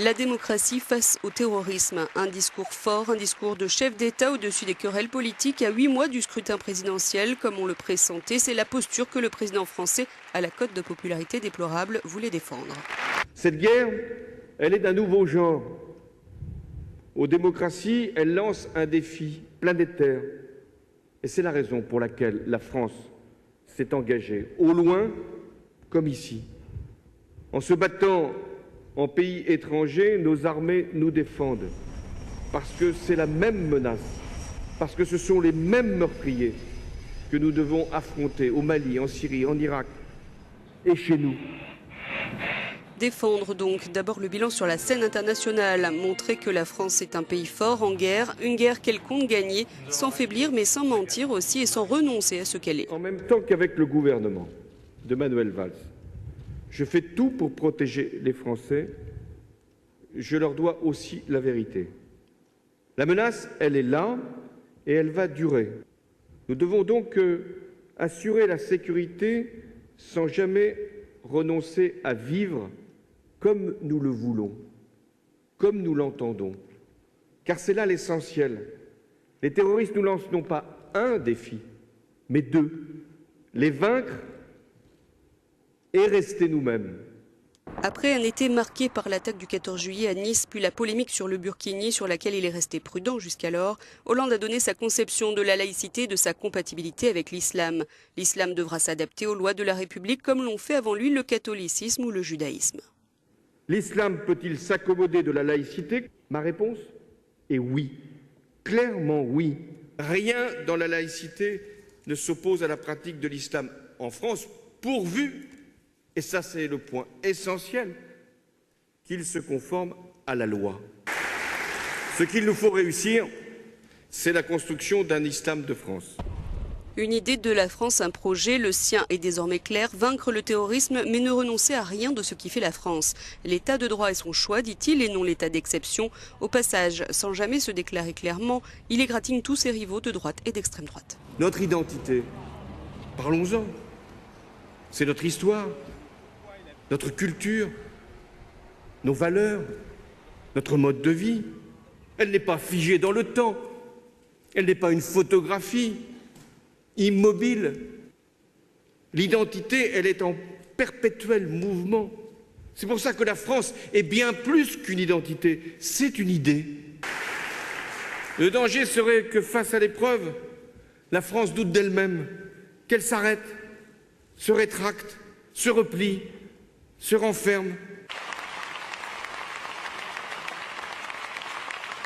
La démocratie face au terrorisme. Un discours fort, un discours de chef d'État au-dessus des querelles politiques à 8 mois du scrutin présidentiel, comme on le pressentait. C'est la posture que le président français, à la cote de popularité déplorable, voulait défendre. Cette guerre, elle est d'un nouveau genre. Aux démocraties, elle lance un défi planétaire. Et c'est la raison pour laquelle la France s'est engagée, au loin comme ici. En se battant en pays étrangers, nos armées nous défendent. Parce que c'est la même menace, parce que ce sont les mêmes meurtriers que nous devons affronter au Mali, en Syrie, en Irak et chez nous. Défendre donc d'abord le bilan sur la scène internationale, montrer que la France est un pays fort en guerre, une guerre qu'elle compte gagner, sans faiblir mais sans mentir aussi et sans renoncer à ce qu'elle est. En même temps qu'avec le gouvernement de Manuel Valls, je fais tout pour protéger les Français. Je leur dois aussi la vérité. La menace, elle est là et elle va durer. Nous devons donc assurer la sécurité sans jamais renoncer à vivre comme nous le voulons, comme nous l'entendons. Car c'est là l'essentiel. Les terroristes nous lancent non pas un défi, mais deux. Les vaincre et rester nous-mêmes. Après un été marqué par l'attaque du 14 juillet à Nice, puis la polémique sur le burkini sur laquelle il est resté prudent jusqu'alors, Hollande a donné sa conception de la laïcité et de sa compatibilité avec l'islam. L'islam devra s'adapter aux lois de la République comme l'ont fait avant lui le catholicisme ou le judaïsme. L'islam peut-il s'accommoder de la laïcité? Ma réponse est oui. Clairement oui. Rien dans la laïcité ne s'oppose à la pratique de l'islam en France, pourvu, et ça c'est le point essentiel, qu'il se conforme à la loi. Ce qu'il nous faut réussir, c'est la construction d'un islam de France. Une idée de la France, un projet, le sien est désormais clair, vaincre le terrorisme mais ne renoncer à rien de ce qui fait la France. L'état de droit est son choix, dit-il, et non l'état d'exception. Au passage, sans jamais se déclarer clairement, il égratigne tous ses rivaux de droite et d'extrême droite. Notre identité, parlons-en, c'est notre histoire, notre culture, nos valeurs, notre mode de vie. Elle n'est pas figée dans le temps, elle n'est pas une photographie immobile. L'identité, elle est en perpétuel mouvement. C'est pour ça que la France est bien plus qu'une identité, c'est une idée. Le danger serait que face à l'épreuve, la France doute d'elle-même, qu'elle s'arrête, se rétracte, se replie, se renferme,